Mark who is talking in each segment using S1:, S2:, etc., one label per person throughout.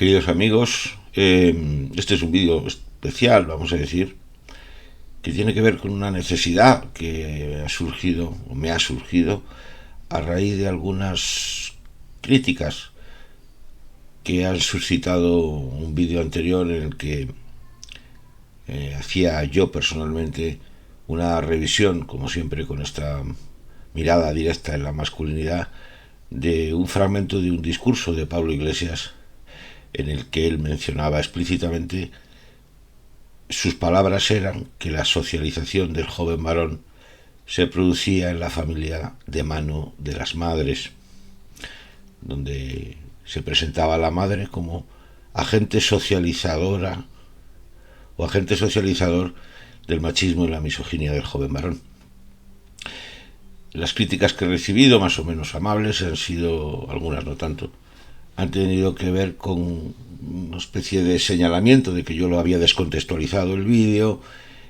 S1: Queridos amigos, este es un vídeo especial, vamos a decir, que tiene que ver con una necesidad que ha surgido, o me ha surgido, a raíz de algunas críticas que han suscitado un vídeo anterior en el que hacía yo personalmente una revisión, como siempre con esta mirada directa en la masculinidad, de un fragmento de un discurso de Pablo Iglesias en el que él mencionaba explícitamente, sus palabras eran que la socialización del joven varón se producía en la familia de mano de las madres, donde se presentaba a la madre como agente socializadora o agente socializador del machismo y la misoginia del joven varón. Las críticas que he recibido, más o menos amables, han sido, algunas no tanto, han tenido que ver con una especie de señalamiento de que yo lo había descontextualizado el vídeo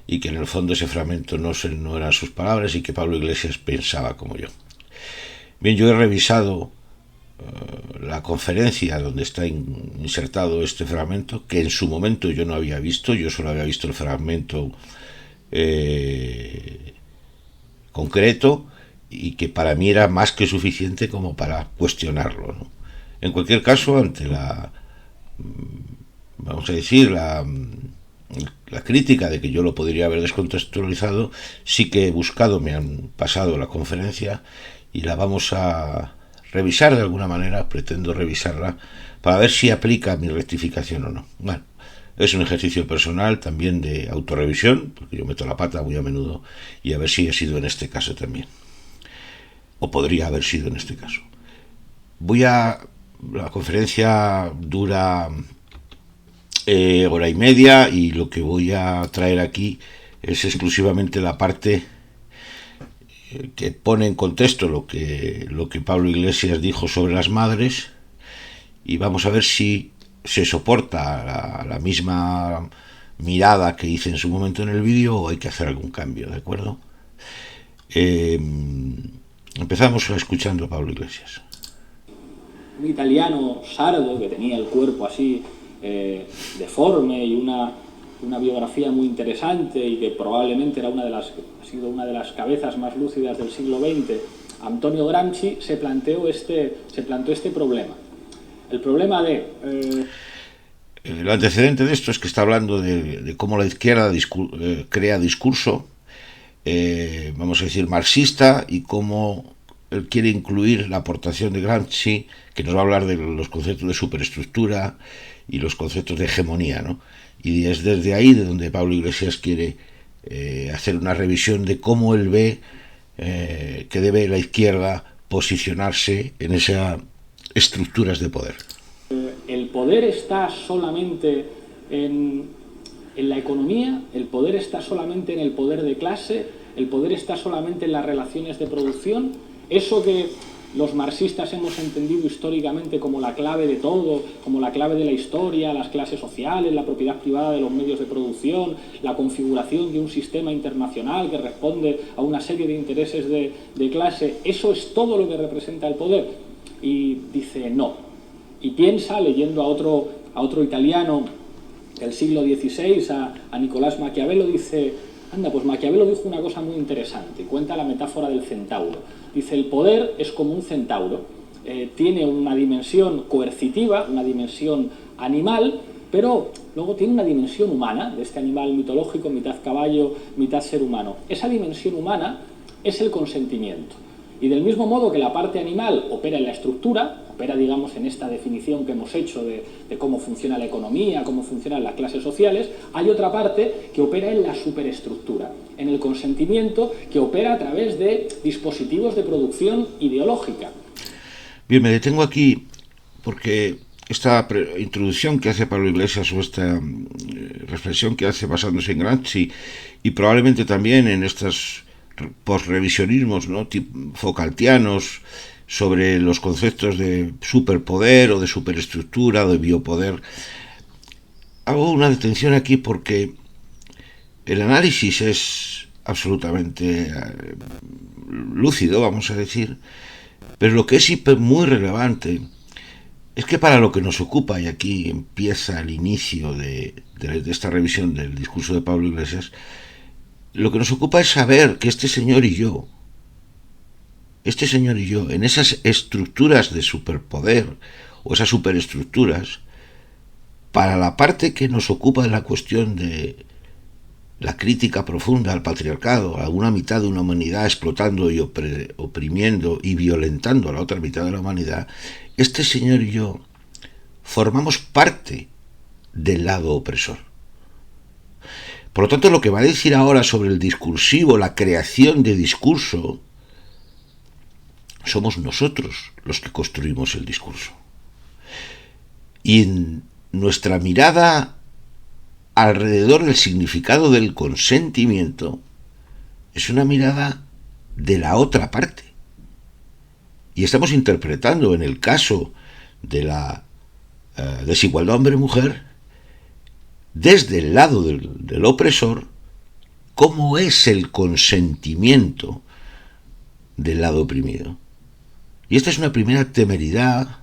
S1: y que en el fondo ese fragmento no eran sus palabras y que Pablo Iglesias pensaba como yo. Bien, yo he revisado la conferencia donde está insertado este fragmento, que en su momento yo no había visto, yo solo había visto el fragmento concreto y que para mí era más que suficiente como para cuestionarlo, ¿no? En cualquier caso, ante vamos a decir, la crítica de que yo lo podría haber descontextualizado, sí que he buscado, me han pasado la conferencia y la vamos a revisar de alguna manera, pretendo revisarla para ver si aplica mi rectificación o no. Bueno, es un ejercicio personal también de autorrevisión, porque yo meto la pata muy a menudo, y a ver si ha sido en este caso también, o podría haber sido en este caso. La conferencia dura hora y media y lo que voy a traer aquí es exclusivamente la parte que pone en contexto lo que Pablo Iglesias dijo sobre las madres, y vamos a ver si se soporta la misma mirada que hice en su momento en el vídeo o hay que hacer algún cambio, ¿de acuerdo? Empezamos escuchando a Pablo Iglesias.
S2: Un italiano sardo que tenía el cuerpo así deforme y una biografía muy interesante y que probablemente ha sido una de las cabezas más lúcidas del siglo XX, Antonio Gramsci, se planteó este problema. El problema
S1: el antecedente de esto es que está hablando de cómo la izquierda crea discurso, vamos a decir, marxista, y cómo él quiere incluir la aportación de Gramsci, que nos va a hablar de los conceptos de superestructura y los conceptos de hegemonía, ¿no? Y es desde ahí de donde Pablo Iglesias quiere hacer una revisión de cómo él ve que debe la izquierda posicionarse en esas estructuras de poder.
S2: el poder está solamente en la economía, el poder está solamente en el poder de clase, el poder está solamente en las relaciones de producción. Eso que los marxistas hemos entendido históricamente como la clave de todo, como la clave de la historia, las clases sociales, la propiedad privada de los medios de producción, la configuración de un sistema internacional que responde a una serie de intereses de clase, ¿eso es todo lo que representa el poder? Y dice no. Y piensa, leyendo a otro italiano del siglo XVI, a Nicolás Maquiavelo, dice: anda, pues Maquiavelo dijo una cosa muy interesante, cuenta la metáfora del centauro. Dice, el poder es como un centauro, tiene una dimensión coercitiva, una dimensión animal, pero luego tiene una dimensión humana, de este animal mitológico, mitad caballo, mitad ser humano. Esa dimensión humana es el consentimiento. Y del mismo modo que la parte animal opera en la estructura, opera, digamos, en esta definición que hemos hecho de cómo funciona la economía, cómo funcionan las clases sociales, hay otra parte que opera en la superestructura, en el consentimiento, que opera a través de dispositivos de producción ideológica.
S1: Bien, me detengo aquí porque esta introducción que hace Pablo Iglesias, o esta reflexión que hace basándose en Gramsci y probablemente también en estos posrevisionismos, ¿no?, Foucaultianos, sobre los conceptos de superpoder o de superestructura o de biopoder. Hago una detención aquí porque el análisis es absolutamente lúcido, vamos a decir, pero lo que es muy relevante es que para lo que nos ocupa, y aquí empieza el inicio de esta revisión del discurso de Pablo Iglesias, lo que nos ocupa es saber que este señor y yo, en esas estructuras de superpoder o esas superestructuras, para la parte que nos ocupa de la cuestión de la crítica profunda al patriarcado, a una mitad de una humanidad explotando y oprimiendo y violentando a la otra mitad de la humanidad, este señor y yo formamos parte del lado opresor. Por lo tanto, lo que va a decir ahora sobre el discursivo, la creación de discurso, somos nosotros los que construimos el discurso. Y en nuestra mirada alrededor del significado del consentimiento es una mirada de la otra parte. Y estamos interpretando, en el caso de la desigualdad hombre-mujer, desde el lado del opresor, cómo es el consentimiento del lado oprimido. Y esta es una primera temeridad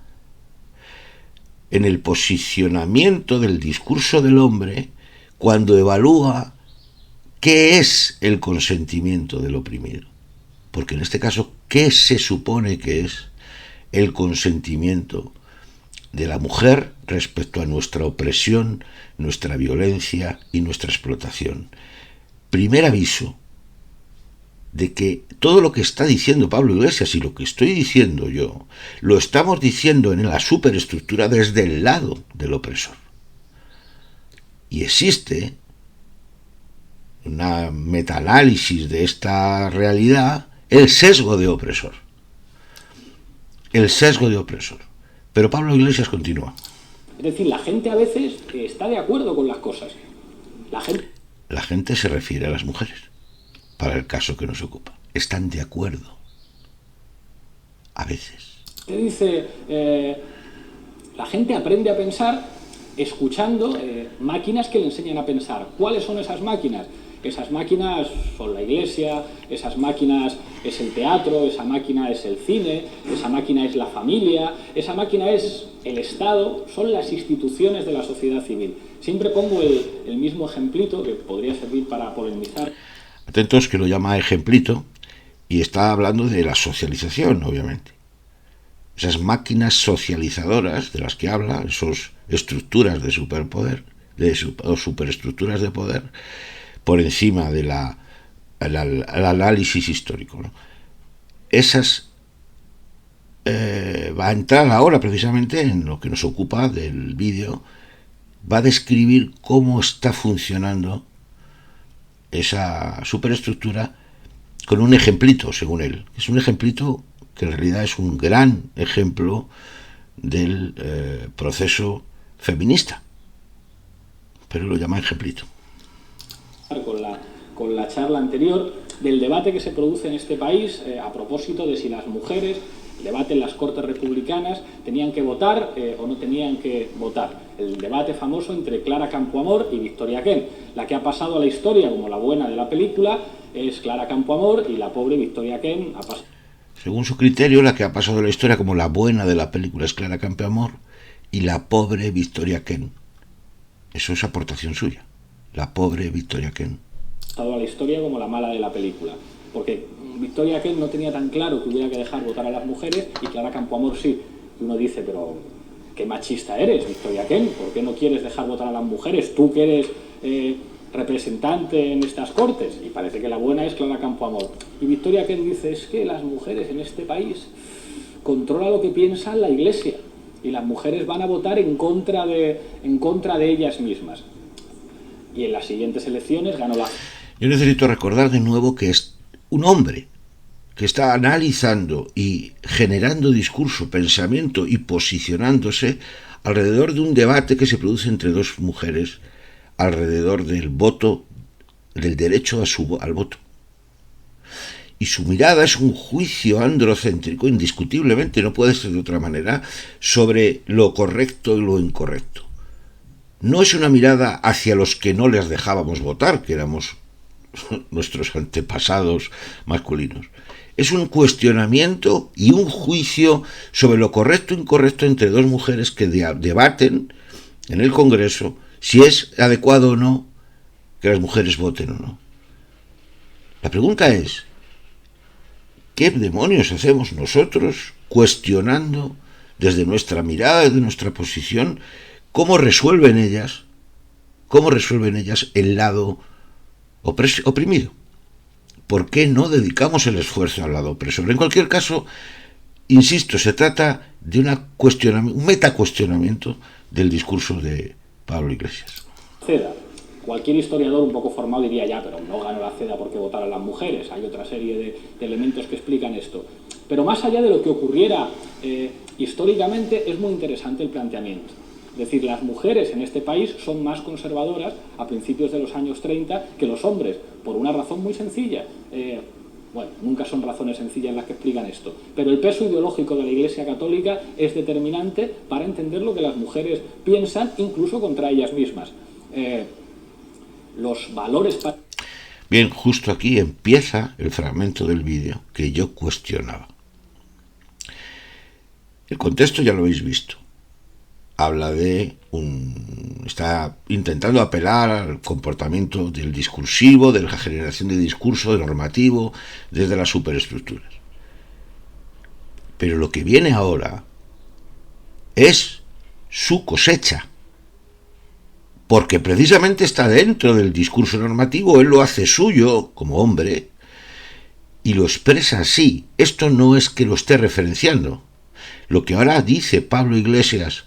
S1: en el posicionamiento del discurso del hombre cuando evalúa qué es el consentimiento del oprimido. Porque en este caso, ¿qué se supone que es el consentimiento de la mujer respecto a nuestra opresión, nuestra violencia y nuestra explotación? Primer aviso de que todo lo que está diciendo Pablo Iglesias y lo que estoy diciendo yo, lo estamos diciendo en la superestructura desde el lado del opresor. Y existe una metaanálisis de esta realidad, el sesgo de opresor. El sesgo de opresor. Pero Pablo Iglesias continúa.
S2: Es decir, la gente a veces está de acuerdo con las cosas.
S1: La gente se refiere a las mujeres, para el caso que nos ocupa. Están de acuerdo. A veces.
S2: Te dice, la gente aprende a pensar escuchando máquinas que le enseñan a pensar. ¿Cuáles son esas máquinas? Esas máquinas son la iglesia, esas máquinas es el teatro, esa máquina es el cine, esa máquina es la familia, esa máquina es el Estado, son las instituciones de la sociedad civil. Siempre pongo el mismo ejemplito que podría servir para polemizar.
S1: Atentos, que lo llama ejemplito y está hablando de la socialización, obviamente. Esas máquinas socializadoras de las que habla, esas estructuras de superpoder, o superestructuras de poder, por encima de el análisis histórico, ¿no? Esas va a entrar ahora precisamente en lo que nos ocupa del vídeo, va a describir cómo está funcionando esa superestructura con un ejemplito, según él. Es un ejemplito que en realidad es un gran ejemplo del proceso feminista, pero lo llama ejemplito.
S2: Con la charla anterior del debate que se produce en este país a propósito de si las mujeres, el debate en las Cortes Republicanas, tenían que votar o no tenían que votar. El debate famoso entre Clara Campoamor y Victoria Kent. La que ha pasado a la historia como la buena de la película es Clara Campoamor y la pobre Victoria Kent ha pasado.
S1: Según su criterio, la que ha pasado a la historia como la buena de la película es Clara Campoamor y la pobre Victoria Kent. Eso es aportación suya. La pobre Victoria Kent.
S2: A la historia como la mala de la película, porque Victoria Kent no tenía tan claro que hubiera que dejar votar a las mujeres y Clara Campoamor sí. Y uno dice, pero qué machista eres, Victoria Kent, ¿por qué no quieres dejar votar a las mujeres? Tú que eres representante en estas Cortes. Y parece que la buena es Clara Campoamor. Y Victoria Kent dice, es que las mujeres en este país controlan lo que piensa la Iglesia y las mujeres van a votar en contra de ellas mismas. Y en las siguientes elecciones ganó la...
S1: Yo necesito recordar de nuevo que es un hombre que está analizando y generando discurso, pensamiento y posicionándose alrededor de un debate que se produce entre dos mujeres alrededor del voto, del derecho al voto. Y su mirada es un juicio androcéntrico, indiscutiblemente, no puede ser de otra manera, sobre lo correcto y lo incorrecto. No es una mirada hacia los que no les dejábamos votar, que éramos nuestros antepasados masculinos. es un cuestionamiento y un juicio sobre lo correcto e incorrecto entre dos mujeres que debaten en el Congreso si es adecuado o no que las mujeres voten o no. La pregunta es, ¿qué demonios hacemos nosotros cuestionando desde nuestra mirada, desde nuestra posición, cómo resuelven ellas el lado oprimido? ¿Por qué no dedicamos el esfuerzo al lado opresor? En cualquier caso, insisto, se trata de un metacuestionamiento del discurso de Pablo Iglesias.
S2: CEDA. Cualquier historiador un poco formado diría, ya, pero no ganó la CEDA porque votaran las mujeres. Hay otra serie de elementos que explican esto. Pero más allá de lo que ocurriera históricamente, es muy interesante el planteamiento. Es decir, las mujeres en este país son más conservadoras a principios de los años 30 que los hombres, por una razón muy sencilla. Bueno, nunca son razones sencillas las que explican esto, pero el peso ideológico de la Iglesia Católica es determinante para entender lo que las mujeres piensan, incluso contra ellas mismas. Los valores...
S1: Bien, justo aquí empieza el fragmento del vídeo que yo cuestionaba. El contexto ya lo habéis visto. Habla está intentando apelar al comportamiento del discursivo, de la generación de discurso normativo, desde las superestructuras. Pero lo que viene ahora es su cosecha, porque precisamente está dentro del discurso normativo, él lo hace suyo como hombre y lo expresa así. Esto no es que lo esté referenciando. Lo que ahora dice Pablo Iglesias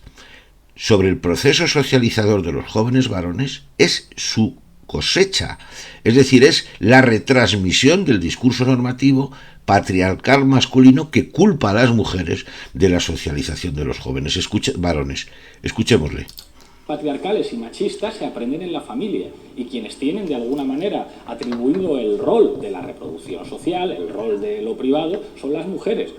S1: sobre el proceso socializador de los jóvenes varones es su cosecha, es decir, es la retransmisión del discurso normativo patriarcal masculino que culpa a las mujeres de la socialización de los jóvenes varones. Escuchémosle.
S2: Patriarcales y machistas se aprenden en la familia, y quienes tienen de alguna manera atribuido el rol de la reproducción social, el rol de lo privado, son las mujeres.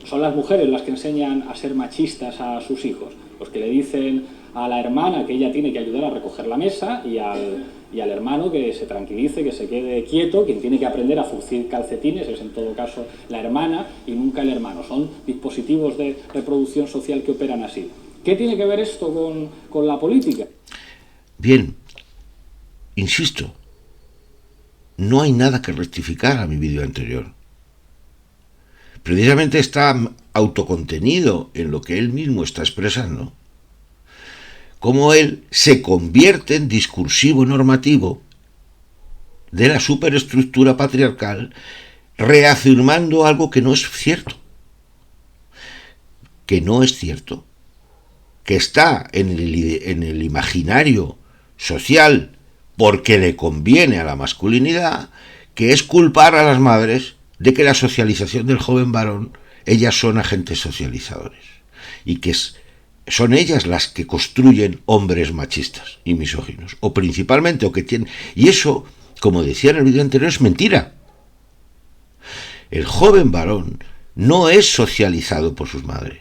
S2: Son las mujeres las que enseñan a ser machistas a sus hijos, los que le dicen a la hermana que ella tiene que ayudar a recoger la mesa y al hermano que se tranquilice, que se quede quieto. Quien tiene que aprender a zurcir calcetines es en todo caso la hermana y nunca el hermano. Son dispositivos de reproducción social que operan así. ¿Qué tiene que ver esto con la política?
S1: Bien, insisto, no hay nada que rectificar a mi vídeo anterior. Precisamente está autocontenido en lo que él mismo está expresando. Cómo él se convierte en discursivo normativo de la superestructura patriarcal, reafirmando algo que no es cierto. Que no es cierto. Que está en el imaginario social porque le conviene a la masculinidad, que es culpar a las madres de que la socialización del joven varón, ellas son agentes socializadores y que son ellas las que construyen hombres machistas y misóginos, o principalmente, o que tienen... Y eso, como decía en el vídeo anterior, es mentira. El joven varón no es socializado por sus madres.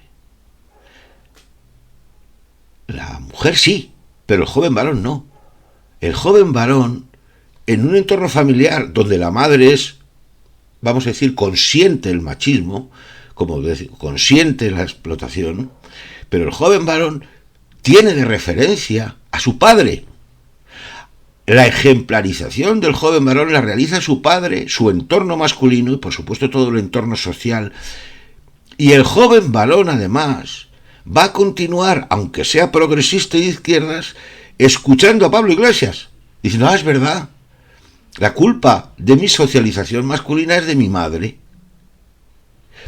S1: La mujer sí, pero el joven varón no. El joven varón, en un entorno familiar donde la madre es, vamos a decir, consciente el machismo, como decir, consciente la explotación, pero el joven varón tiene de referencia a su padre. La ejemplarización del joven varón la realiza su padre, su entorno masculino y por supuesto todo el entorno social. Y el joven varón además va a continuar, aunque sea progresista y de izquierdas, escuchando a Pablo Iglesias, diciendo, es verdad, la culpa de mi socialización masculina es de mi madre.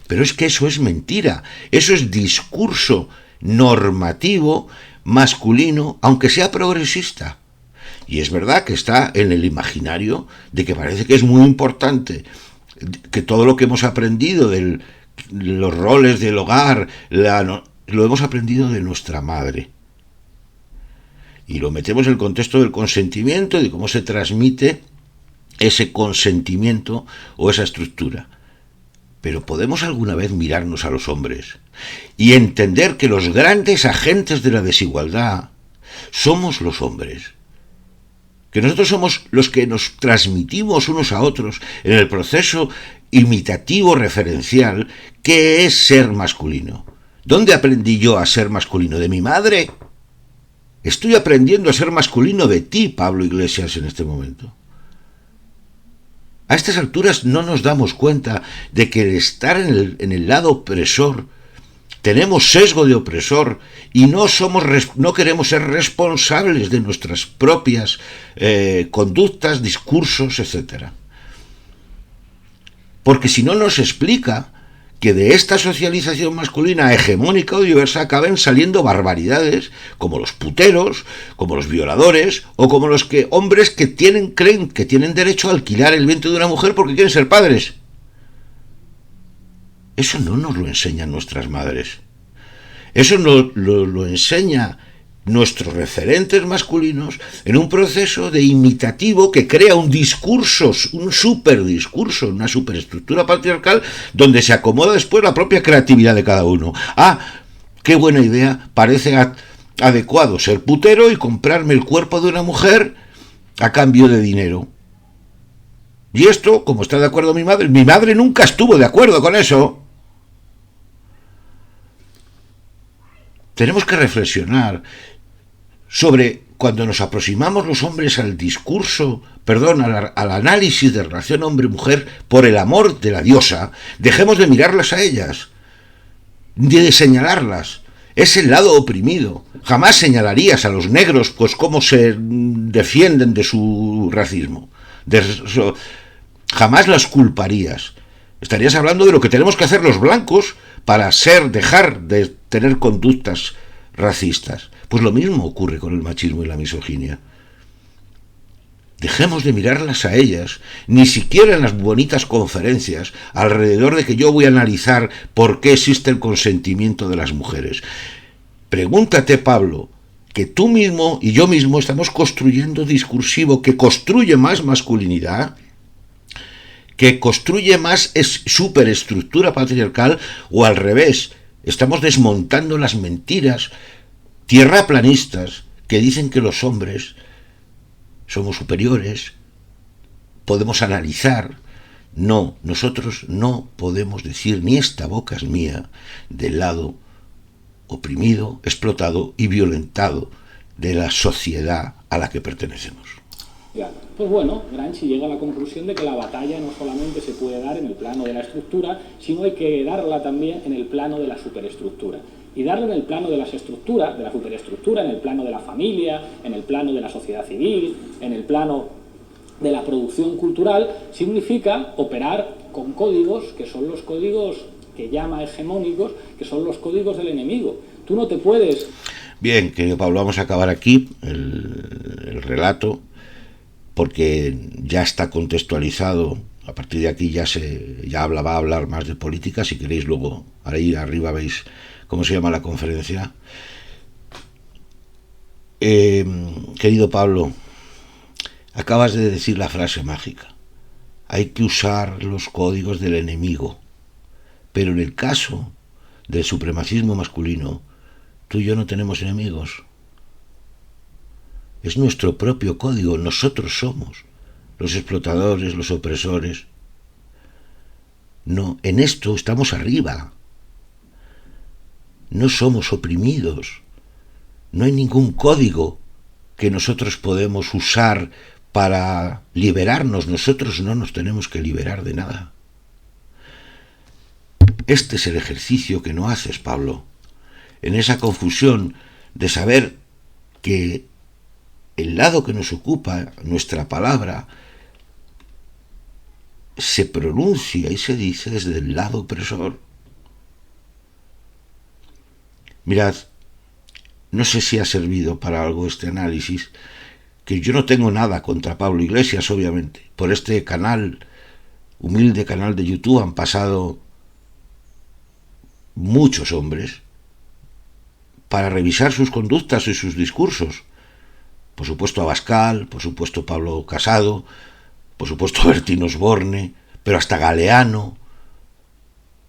S1: Pero es que eso es mentira, eso es discurso normativo masculino, aunque sea progresista. Y es verdad que está en el imaginario de que parece que es muy importante, que todo lo que hemos aprendido de los roles del hogar, lo hemos aprendido de nuestra madre. Y lo metemos en el contexto del consentimiento y de cómo se transmite ese consentimiento o esa estructura. Pero podemos alguna vez mirarnos a los hombres y entender que los grandes agentes de la desigualdad somos los hombres. Que nosotros somos los que nos transmitimos unos a otros en el proceso imitativo referencial, ¿qué es ser masculino? ¿Dónde aprendí yo a ser masculino? ¿De mi madre? Estoy aprendiendo a ser masculino de ti, Pablo Iglesias, en este momento. A estas alturas no nos damos cuenta de que el estar en el lado opresor, tenemos sesgo de opresor y no queremos ser responsables de nuestras propias conductas, discursos, etc. Porque si no nos explica que de esta socialización masculina hegemónica o diversa acaben saliendo barbaridades como los puteros, como los violadores o como los hombres que creen que tienen derecho a alquilar el vientre de una mujer porque quieren ser padres. Eso no nos lo enseñan nuestras madres. Eso lo enseña nuestros referentes masculinos en un proceso de imitativo que crea un discurso, un superdiscurso, una superestructura patriarcal donde se acomoda después la propia creatividad de cada uno. Ah, qué buena idea, parece adecuado ser putero y comprarme el cuerpo de una mujer a cambio de dinero. Y esto, como está de acuerdo mi madre nunca estuvo de acuerdo con eso. Tenemos que reflexionar sobre cuando nos aproximamos los hombres al discurso, al análisis de relación hombre-mujer por el amor de la diosa, dejemos de mirarlas a ellas, de señalarlas. Es el lado oprimido. Jamás señalarías a los negros pues cómo se defienden de su racismo. Jamás las culparías. Estarías hablando de lo que tenemos que hacer los blancos para dejar de tener conductas racistas. Pues lo mismo ocurre con el machismo y la misoginia. Dejemos de mirarlas a ellas, ni siquiera en las bonitas conferencias, alrededor de que yo voy a analizar por qué existe el consentimiento de las mujeres. Pregúntate, Pablo, que tú mismo y yo mismo estamos construyendo discursivo que construye más masculinidad, que construye más superestructura patriarcal, o al revés, estamos desmontando las mentiras tierraplanistas que dicen que los hombres somos superiores, podemos analizar. No, nosotros no podemos decir ni esta boca es mía del lado oprimido, explotado y violentado de la sociedad a la que pertenecemos.
S2: Pues bueno, Gramsci llega a la conclusión de que la batalla no solamente se puede dar en el plano de la estructura, sino hay que darla también en el plano de la superestructura. Y darlo en el plano de las estructuras, de la superestructura, en el plano de la familia, en el plano de la sociedad civil, en el plano de la producción cultural, significa operar con códigos que son los códigos que llama hegemónicos, que son los códigos del enemigo. Tú no te puedes...
S1: Bien, querido Pablo, vamos a acabar aquí el relato, porque ya está contextualizado. A partir de aquí va a hablar más de política. Si queréis, luego ahí arriba veis cómo se llama la conferencia. Querido Pablo, acabas de decir la frase mágica: hay que usar los códigos del enemigo. Pero en el caso del supremacismo masculino, tú y yo no tenemos enemigos. Es nuestro propio código, nosotros somos los explotadores, los opresores. No, en esto estamos arriba. No somos oprimidos. No hay ningún código que nosotros podemos usar para liberarnos. Nosotros no nos tenemos que liberar de nada. Este es el ejercicio que no haces, Pablo, en esa confusión de saber que el lado que nos ocupa, nuestra palabra, se pronuncia y se dice desde el lado opresor. Mirad, no sé si ha servido para algo este análisis, que yo no tengo nada contra Pablo Iglesias, obviamente. Por este canal, humilde canal de YouTube, han pasado muchos hombres para revisar sus conductas y sus discursos. Por supuesto Abascal, por supuesto Pablo Casado, por supuesto Bertín Osborne, pero hasta Galeano.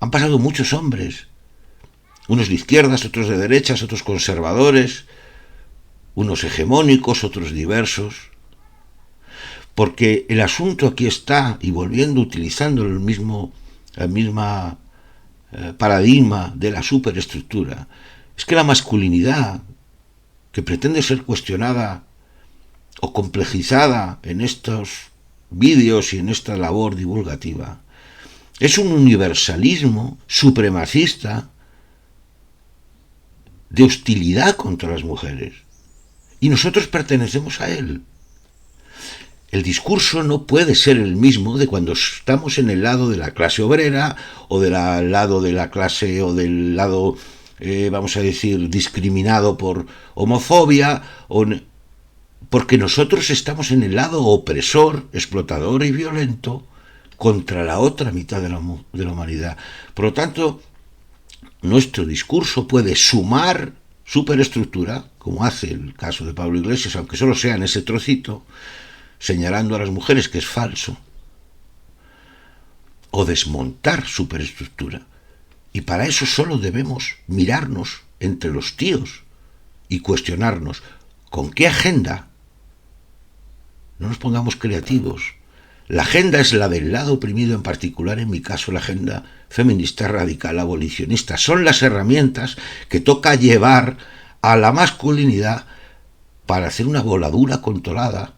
S1: Han pasado muchos hombres, unos de izquierdas, otros de derechas, otros conservadores, unos hegemónicos, otros diversos. porque el asunto aquí está, y volviendo, utilizando el misma paradigma de la superestructura, es que la masculinidad, que pretende ser cuestionada o complejizada en estos vídeos y en esta labor divulgativa, es un universalismo supremacista de hostilidad contra las mujeres. Y nosotros pertenecemos a él. El discurso no puede ser el mismo de cuando estamos en el lado de la clase obrera o del lado de la clase o del lado, vamos a decir, discriminado por homofobia, porque nosotros estamos en el lado opresor, explotador y violento contra la otra mitad de la humanidad. Por lo tanto, nuestro discurso puede sumar superestructura, como hace el caso de Pablo Iglesias, aunque solo sea en ese trocito, señalando a las mujeres que es falso, o desmontar superestructura. Y para eso solo debemos mirarnos entre los tíos y cuestionarnos con qué agenda. No nos pongamos creativos. La agenda es la del lado oprimido, en particular, en mi caso, la agenda feminista, radical, abolicionista. Son las herramientas que toca llevar a la masculinidad para hacer una voladura controlada,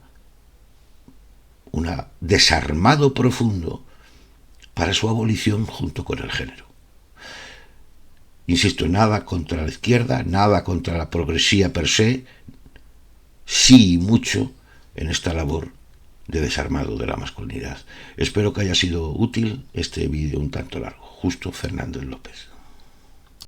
S1: un desarmado profundo para su abolición junto con el género. Insisto, nada contra la izquierda, nada contra la progresía per se, sí y mucho en esta labor de desarmado de la masculinidad. Espero que haya sido útil este vídeo un tanto largo. Justo Fernández López.